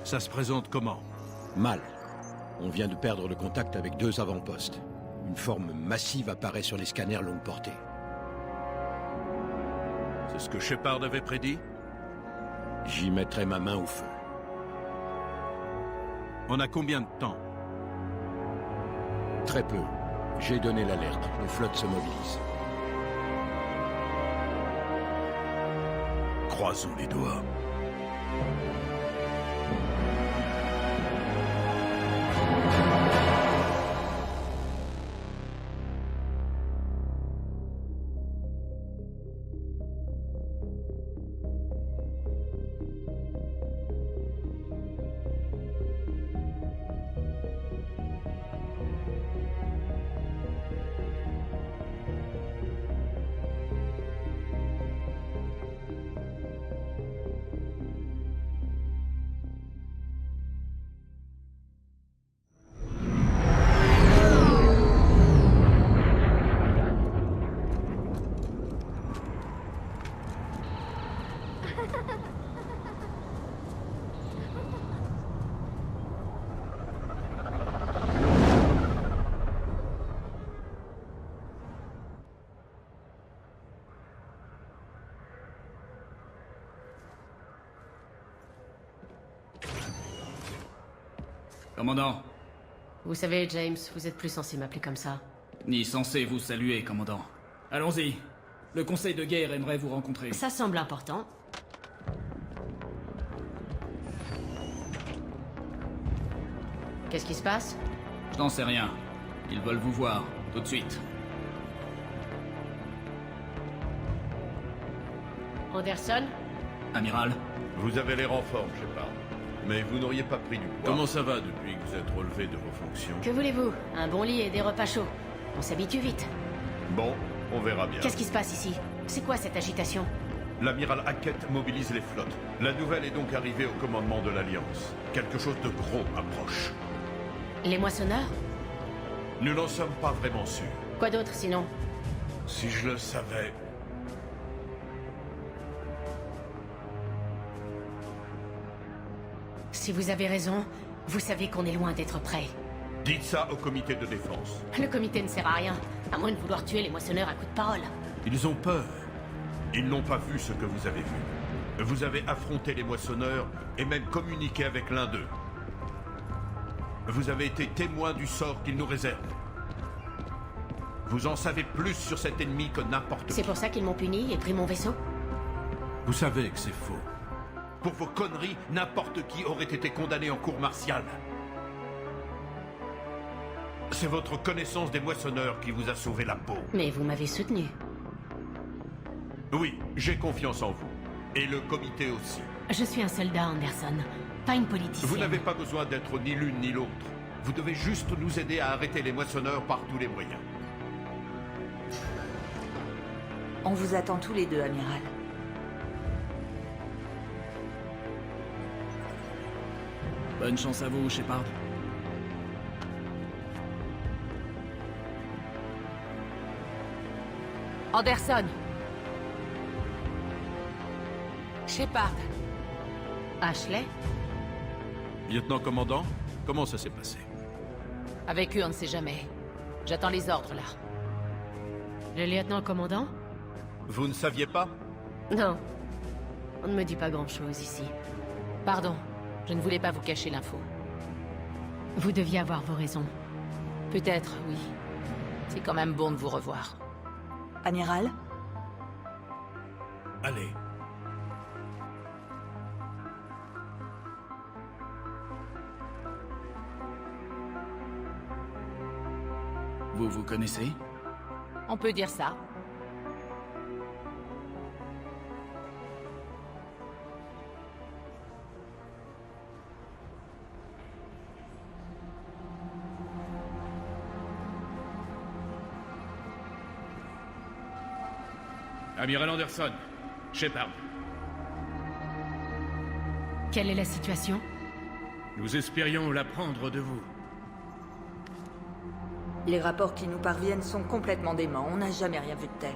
Ça se présente comment? Mal. On vient de perdre le contact avec 2 avant-postes. Une forme massive apparaît sur les scanners longue portée. C'est ce que Shepard avait prédit? J'y mettrai ma main au feu. On a combien de temps? Très peu. J'ai donné l'alerte. Les flottes se mobilisent. Croisons les doigts. Commandant. Vous savez, James, vous êtes plus censé m'appeler comme ça. Ni censé vous saluer, commandant. Allons-y. Le conseil de guerre aimerait vous rencontrer. Ça semble important. Qu'est-ce qui se passe? Je n'en sais rien. Ils veulent vous voir, tout de suite. Anderson? Amiral. Vous avez l'air en forme, Shepard. Mais vous n'auriez pas pris du poids. Comment ça va depuis que vous êtes relevé de vos fonctions? Que voulez-vous? Un bon lit et des repas chauds. On s'habitue vite. Bon, on verra bien. Qu'est-ce qui se passe ici? C'est quoi cette agitation? L'amiral Hackett mobilise les flottes. La nouvelle est donc arrivée au commandement de l'Alliance. Quelque chose de gros approche. Les moissonneurs? Nous n'en sommes pas vraiment sûrs. Quoi d'autre sinon? Si je le savais... Si vous avez raison, vous savez qu'on est loin d'être prêt. Dites ça au comité de défense. Le comité ne sert à rien, à moins de vouloir tuer les moissonneurs à coups de parole. Ils ont peur. Ils n'ont pas vu ce que vous avez vu. Vous avez affronté les moissonneurs et même communiqué avec l'un d'eux. Vous avez été témoin du sort qu'ils nous réservent. Vous en savez plus sur cet ennemi que n'importe qui. C'est pour ça qu'ils m'ont puni et pris mon vaisseau? Vous savez que c'est faux. Pour vos conneries, n'importe qui aurait été condamné en cour martiale. C'est votre connaissance des moissonneurs qui vous a sauvé la peau. Mais vous m'avez soutenu. Oui, j'ai confiance en vous. Et le comité aussi. Je suis un soldat, Anderson, pas une politicienne. Vous n'avez pas besoin d'être ni l'une ni l'autre. Vous devez juste nous aider à arrêter les moissonneurs par tous les moyens. On vous attend tous les deux, amiral. Bonne chance à vous, Shepard. Anderson. Shepard. Ashley? Lieutenant-commandant, comment ça s'est passé? Avec eux, on ne sait jamais. J'attends les ordres, là. Le lieutenant-commandant? Vous ne saviez pas? Non. On ne me dit pas grand-chose ici. Pardon, je ne voulais pas vous cacher l'info. Vous deviez avoir vos raisons. Peut-être, oui. C'est quand même bon de vous revoir. Amiral? Allez. Vous vous connaissez? On peut dire ça. Amiral Anderson. Shepard. Quelle est la situation? Nous espérions l'apprendre de vous. Les rapports qui nous parviennent sont complètement déments. On n'a jamais rien vu de tel.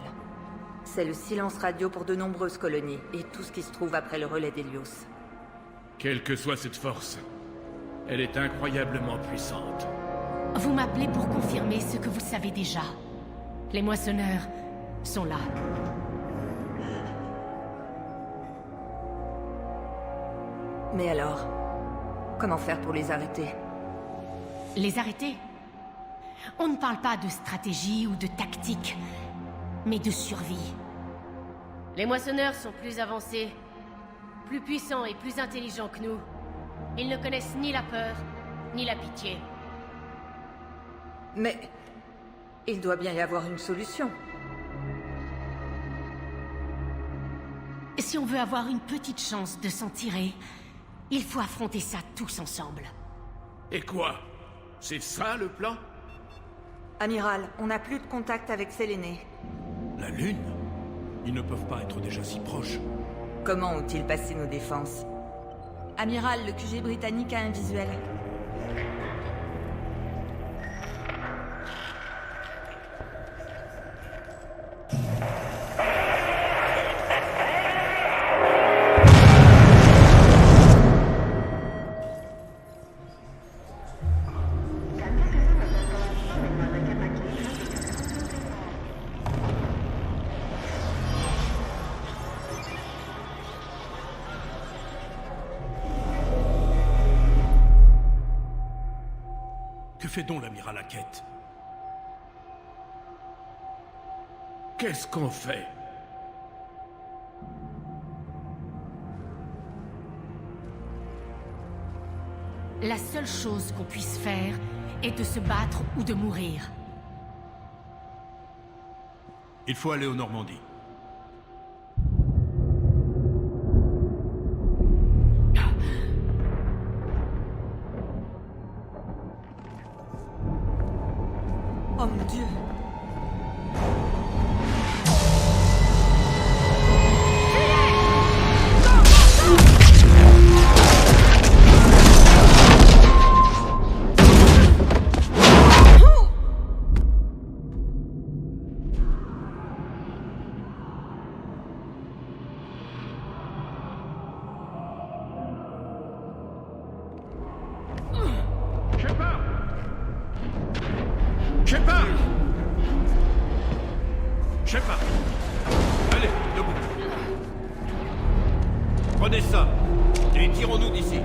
C'est le silence radio pour de nombreuses colonies, et tout ce qui se trouve après le relais d'Hélios. Quelle que soit cette force, elle est incroyablement puissante. Vous m'appelez pour confirmer ce que vous savez déjà. Les moissonneurs sont là. Mais alors, comment faire pour les arrêter? Les arrêter? On ne parle pas de stratégie ou de tactique, mais de survie. Les moissonneurs sont plus avancés, plus puissants et plus intelligents que nous. Ils ne connaissent ni la peur, ni la pitié. Mais il doit bien y avoir une solution. Si on veut avoir une petite chance de s'en tirer, il faut affronter ça tous ensemble. Et quoi? C'est ça le plan? Amiral, on n'a plus de contact avec Séléné. La Lune? Ils ne peuvent pas être déjà si proches. Comment ont-ils passé nos défenses? Amiral, le QG britannique a un visuel. Que fait donc l'amiral Hackett? Qu'est-ce qu'on fait? La seule chose qu'on puisse faire est de se battre ou de mourir. Il faut aller aux Normandies. Oh mon Dieu! Shepard! Shepard! Allez, debout. Prenez ça, et tirons-nous d'ici.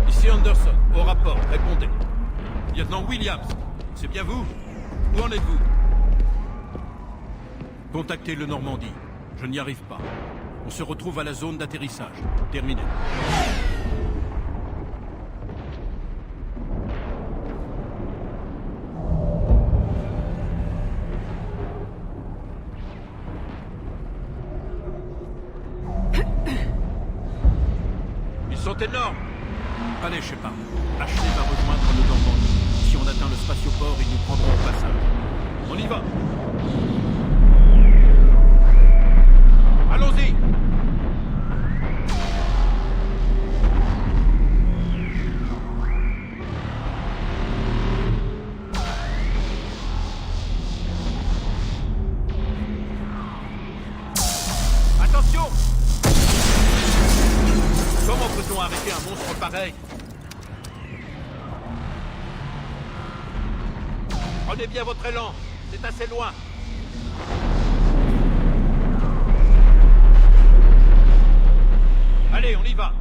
Ici Anderson, au rapport, répondez. Lieutenant Williams, c'est bien vous? Où en êtes-vous? Contactez le Normandie. Je n'y arrive pas. On se retrouve à la zone d'atterrissage. Terminé. Ils sont énormes. Allez, Shepard. Ashley va rejoindre le Normandie. Si on atteint le spatioport, ils nous prendront au passage. On y va. Allons-y. Attention! Comment peut-on arrêter un monstre pareil? Prenez bien votre élan, c'est assez loin. Allez, on y va.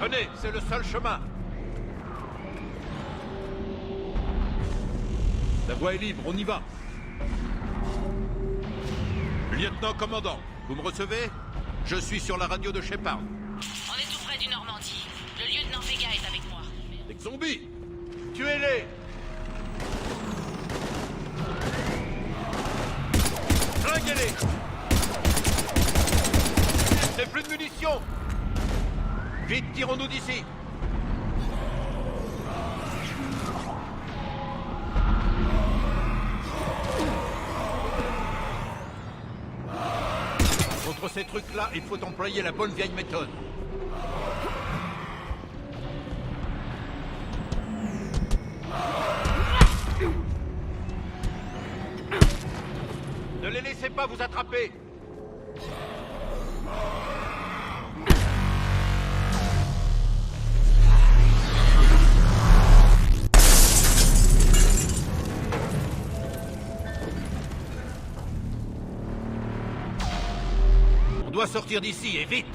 Tenez, c'est le seul chemin. La voie est libre, on y va. Lieutenant commandant, vous me recevez? Je suis sur la radio de Shepard. On est tout près du Normandie. Le lieutenant Vega est avec moi. Des zombies! Tuez-les! Flinguez-les! J'ai plus de munitions! Vite, tirons-nous d'ici! Contre ces trucs-là, il faut employer la bonne vieille méthode. Ne les laissez pas vous attraper! On doit sortir d'ici, et vite!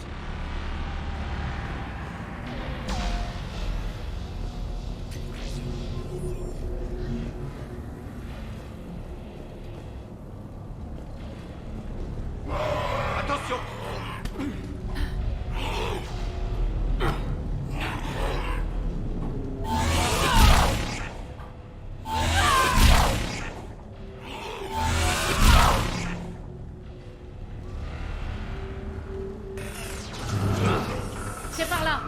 Attention! C'est par là.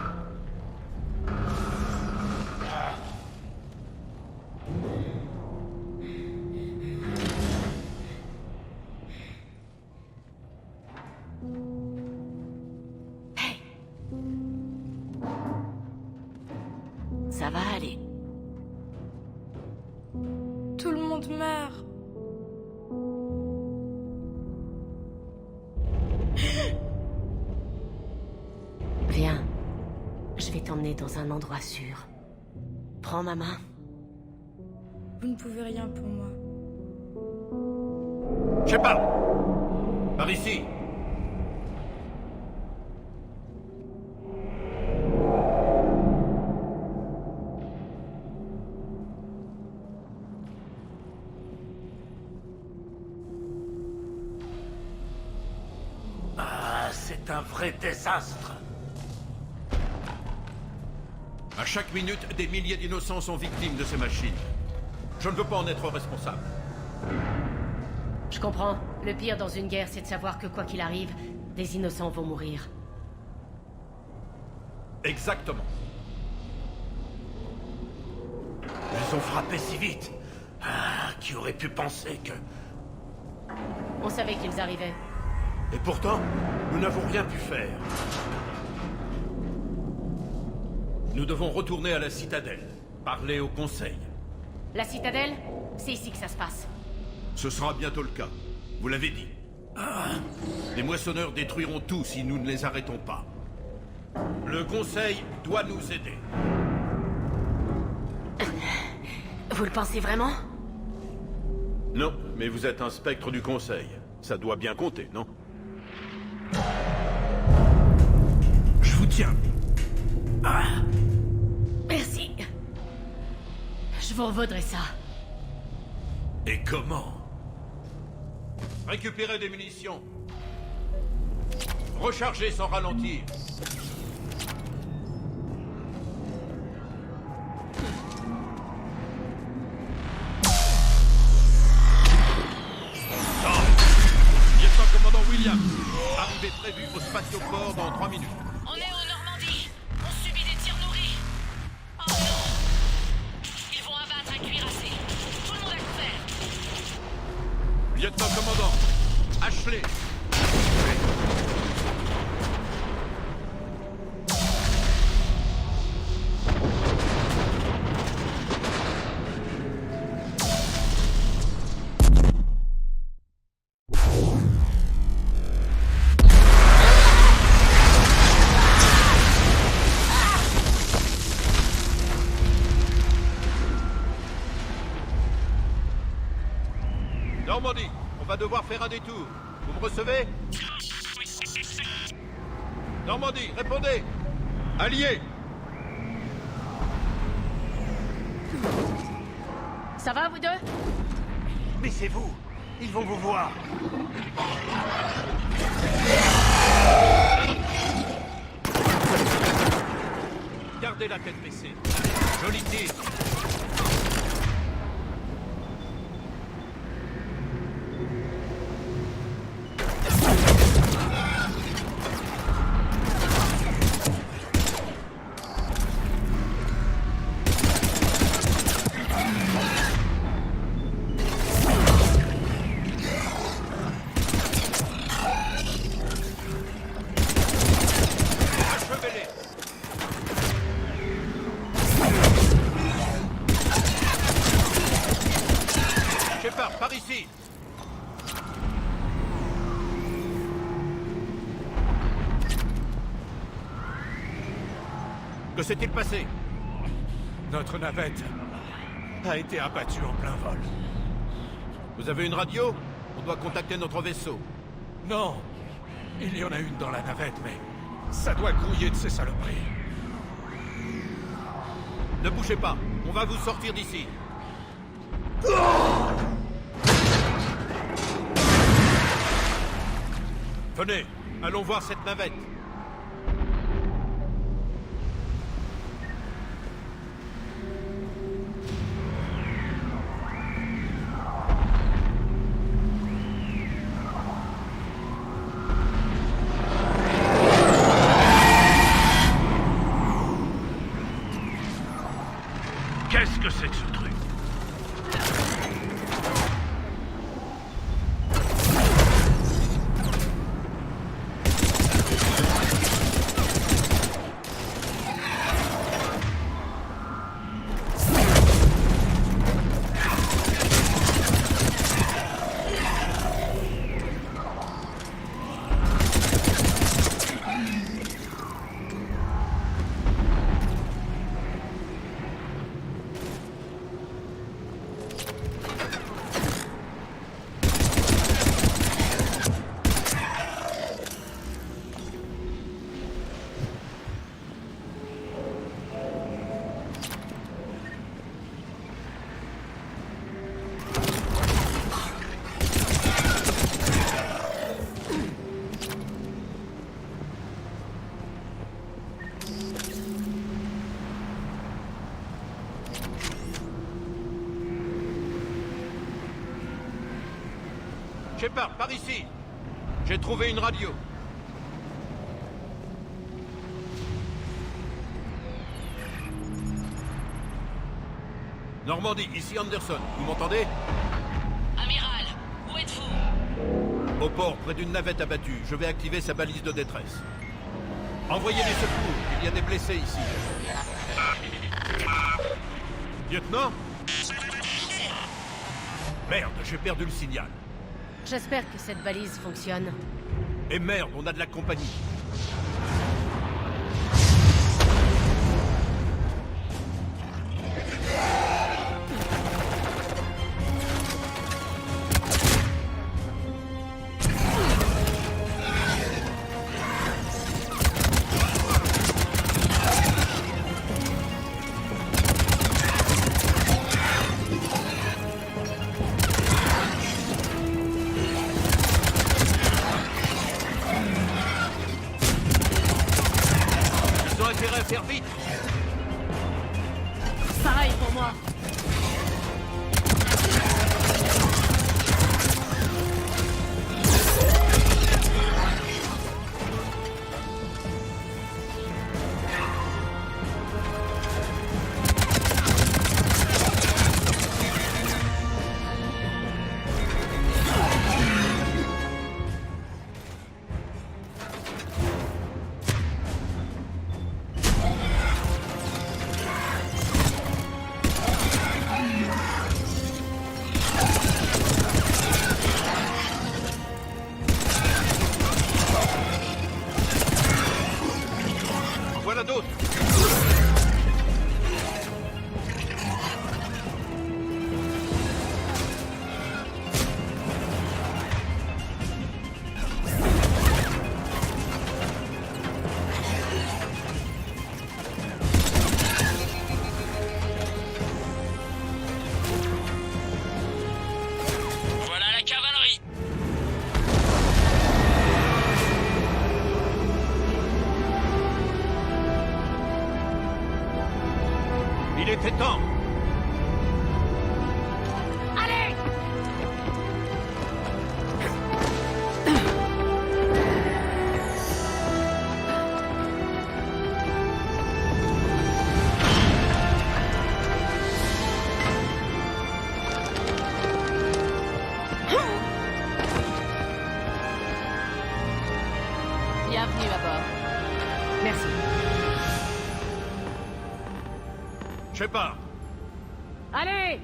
Hey. Ça va aller. Tout le monde meurt. Viens. Je vais t'emmener dans un endroit sûr. Prends ma main. Vous ne pouvez rien pour moi. Shepard! Par ici! Ah, c'est un vrai désastre. À chaque minute, des milliers d'innocents sont victimes de ces machines. Je ne veux pas en être responsable. Je comprends. Le pire dans une guerre, c'est de savoir que quoi qu'il arrive, des innocents vont mourir. Exactement. Ils ont frappé si vite. Ah, qui aurait pu penser que... On savait qu'ils arrivaient. Et pourtant, nous n'avons rien pu faire. Nous devons retourner à la citadelle, parler au conseil. La citadelle, c'est ici que ça se passe. Ce sera bientôt le cas. Vous l'avez dit. Les moissonneurs détruiront tout si nous ne les arrêtons pas. Le conseil doit nous aider. Vous le pensez vraiment? Non, mais vous êtes un spectre du conseil. Ça doit bien compter, non? Je vous tiens. Merci. Je vous revaudrai ça. Et comment? Récupérer des munitions. Recharger sans ralentir. Lieutenant-commandant Williams, arrivée prévue au spatioport dans 3 minutes. On est en Normandie. On subit des tirs nourris. Oh non. Ils vont abattre un cuirassé. Tout le monde à couvert. Lieutenant-commandant, Ashley. Normandie, on va devoir faire un détour. Vous me recevez? Normandie, répondez! Alliés! Ça va, vous deux? Mais c'est vous. Ils vont vous voir. Gardez la tête baissée. Joli tir. Achevez-les. Que s'est-il passé? Notre navette a été abattue en plein vol. Vous avez une radio? On doit contacter notre vaisseau. Non, il y en a une dans la navette, mais ça doit grouiller de ces saloperies. Ne bougez pas, on va vous sortir d'ici. Venez, allons voir cette navette. Qu'est-ce que c'est que ce truc? Shepard, par ici. J'ai trouvé une radio. Normandie, ici Anderson. Vous m'entendez? Amiral, où êtes-vous? Au port, près d'une navette abattue. Je vais activer sa balise de détresse. Envoyez les secours. Il y a des blessés ici. Lieutenant? Merde, j'ai perdu le signal. J'espère que cette balise fonctionne. Et merde, on a de la compagnie. Faire vite. Pareil pour moi. Voilà d'autres. Voilà la cavalerie. Il était temps. Allez! Bienvenue à bord. Merci. Shepard, Allez!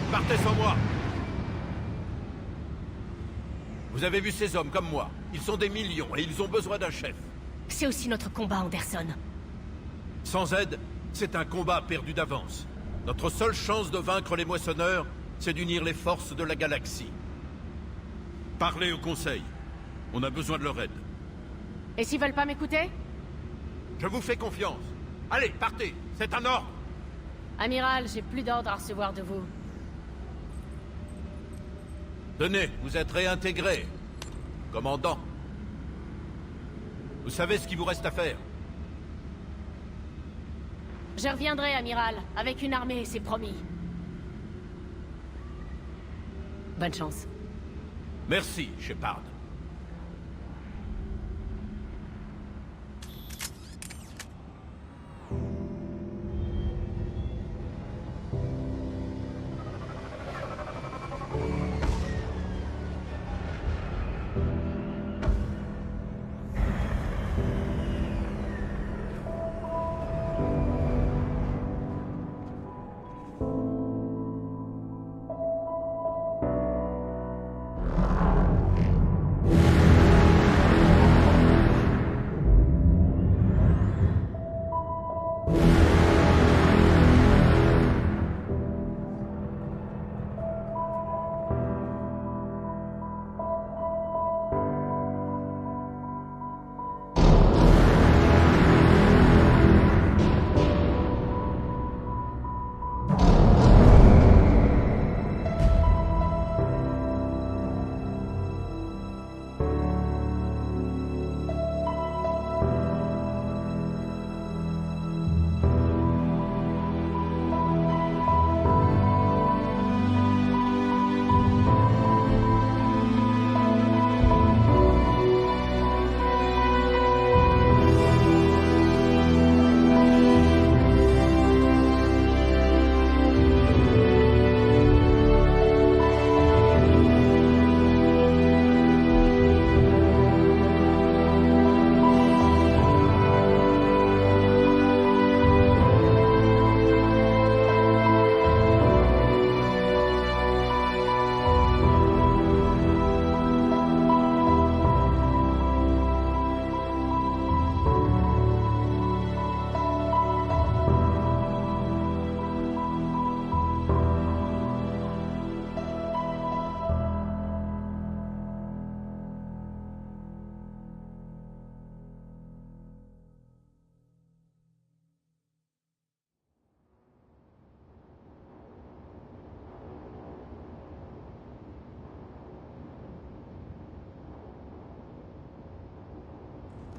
partez sans moi. Vous avez vu ces hommes comme moi. Ils sont des millions et ils ont besoin d'un chef. C'est aussi notre combat, Anderson. Sans aide, c'est un combat perdu d'avance. Notre seule chance de vaincre les moissonneurs, c'est d'unir les forces de la galaxie. Parlez au Conseil. On a besoin de leur aide. Et s'ils veulent pas m'écouter? Je vous fais confiance. Allez, partez. C'est un ordre. Amiral, j'ai plus d'ordre à recevoir de vous. Tenez, vous êtes réintégré. Commandant. Vous savez ce qu'il vous reste à faire. Je reviendrai, Amiral, avec une armée, c'est promis. Bonne chance. Merci, Shepard.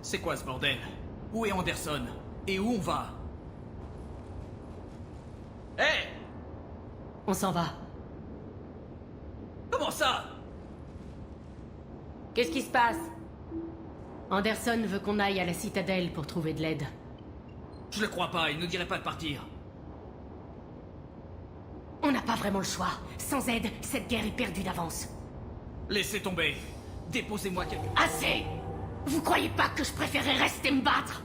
C'est quoi ce bordel? Où est Anderson? Et où on va? Hé! On s'en va. Comment ça? Qu'est-ce qui se passe? Anderson veut qu'on aille à la citadelle pour trouver de l'aide. Je le crois pas, il ne dirait pas de partir. On n'a pas vraiment le choix. Sans aide, cette guerre est perdue d'avance. Laissez tomber. Déposez-moi quelque... Assez! Vous croyez pas que je préférais rester me battre?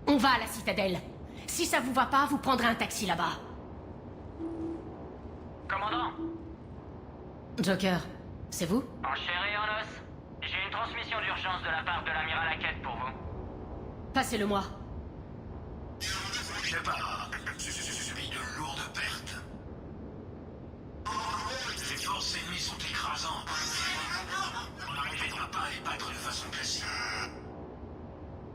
On va à la citadelle. Si ça vous va pas, vous prendrez un taxi là-bas. Commandant, Joker, c'est vous? en chair et en os, j'ai une transmission d'urgence de la part de l'amiral Hackett pour vous. Passez-le-moi. Shepard subit de lourdes pertes. Les forces ennemies sont écrasantes. On n'arrivera pas à les battre de façon classique.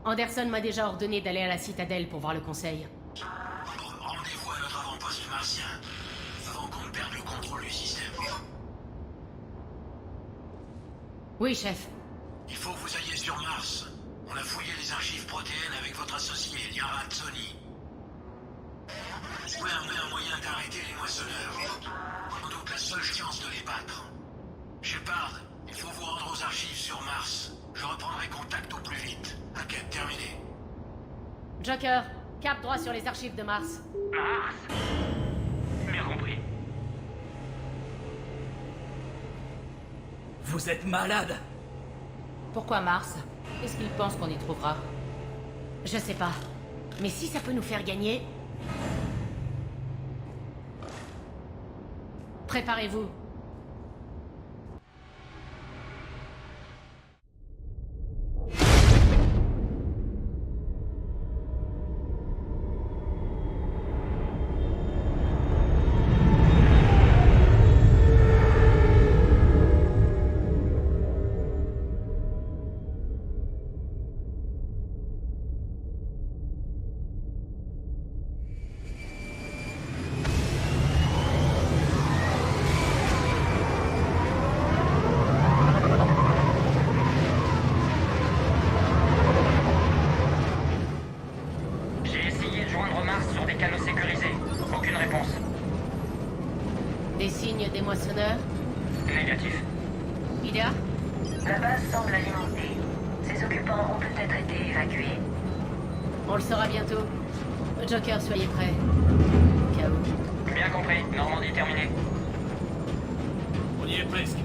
Anderson m'a déjà ordonné d'aller à la citadelle pour voir le conseil. Rendez-vous à notre avant-poste martien, avant qu'on ne perde le contrôle du système. Oui, chef. Il faut que vous alliez sur Mars. On a fouillé les archives protéennes avec votre associé, Liara Tsoni. Trouver un moyen d'arrêter les moissonneurs. On doute la seule chance de les battre. Shepard, il faut vous rendre aux archives sur Mars. Je reprendrai contact au plus vite. Enquête terminée. Joker, cap droit sur les archives de Mars. Mars? Bien compris. Vous êtes malade! Pourquoi Mars? Qu'est-ce qu'il pense qu'on y trouvera? Je sais pas. Mais si ça peut nous faire gagner... Préparez-vous. moissonneurs? Négatif. Ida? La base semble alimentée. Ses occupants ont peut-être été évacués. On le saura bientôt. Joker, soyez prêts. KO. Bien compris. Normandie terminée. On y est presque.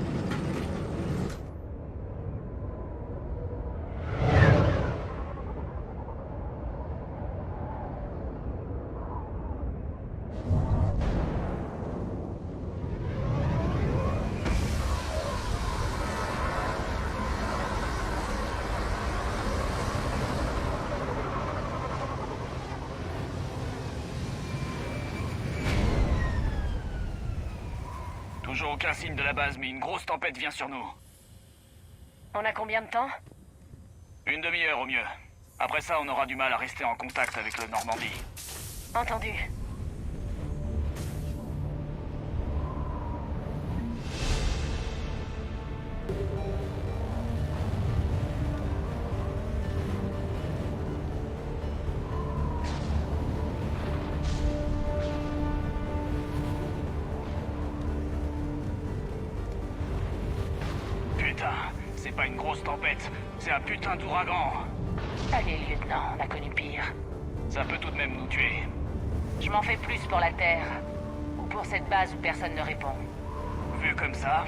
Toujours aucun signe de la base, mais une grosse tempête vient sur nous. On a combien de temps? Une demi-heure au mieux. Après ça, on aura du mal à rester en contact avec le Normandie. Entendu. Putain, c'est pas une grosse tempête, c'est un putain d'ouragan. Allez, lieutenant, on a connu pire. Ça peut tout de même nous tuer. Je m'en fais plus pour la Terre. Ou pour cette base où personne ne répond. Vu comme ça,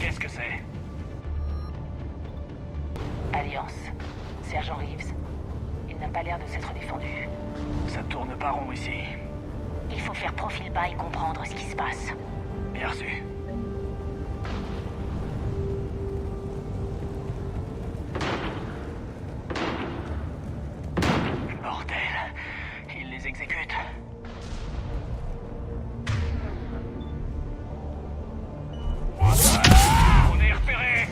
qu'est-ce que c'est? Alliance. Sergent Reeves. Il n'a pas l'air de s'être défendu. Ça tourne pas rond ici. Il faut faire profil bas et comprendre ce qui se passe. Bien reçu. Bordel, il les exécute. On est repéré.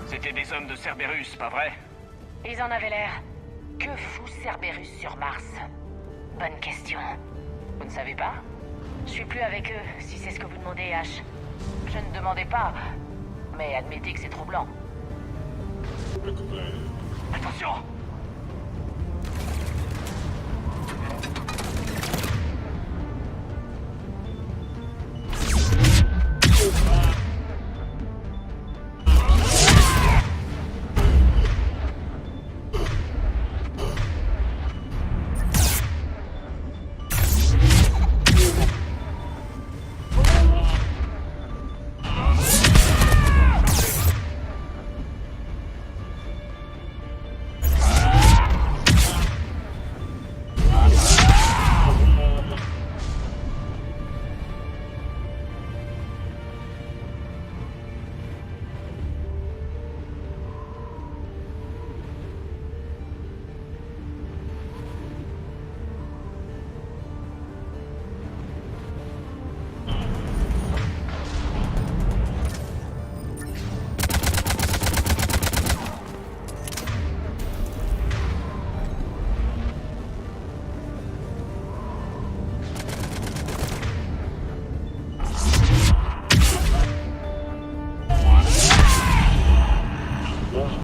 C'était des hommes de Cerberus, pas vrai? Ils en avaient l'air. Que fout Cerberus sur Mars? Bonne question. Vous ne savez pas? Je suis plus avec eux, si c'est ce que vous demandez, H. Je ne demandais pas, mais admettez que c'est troublant. Attention!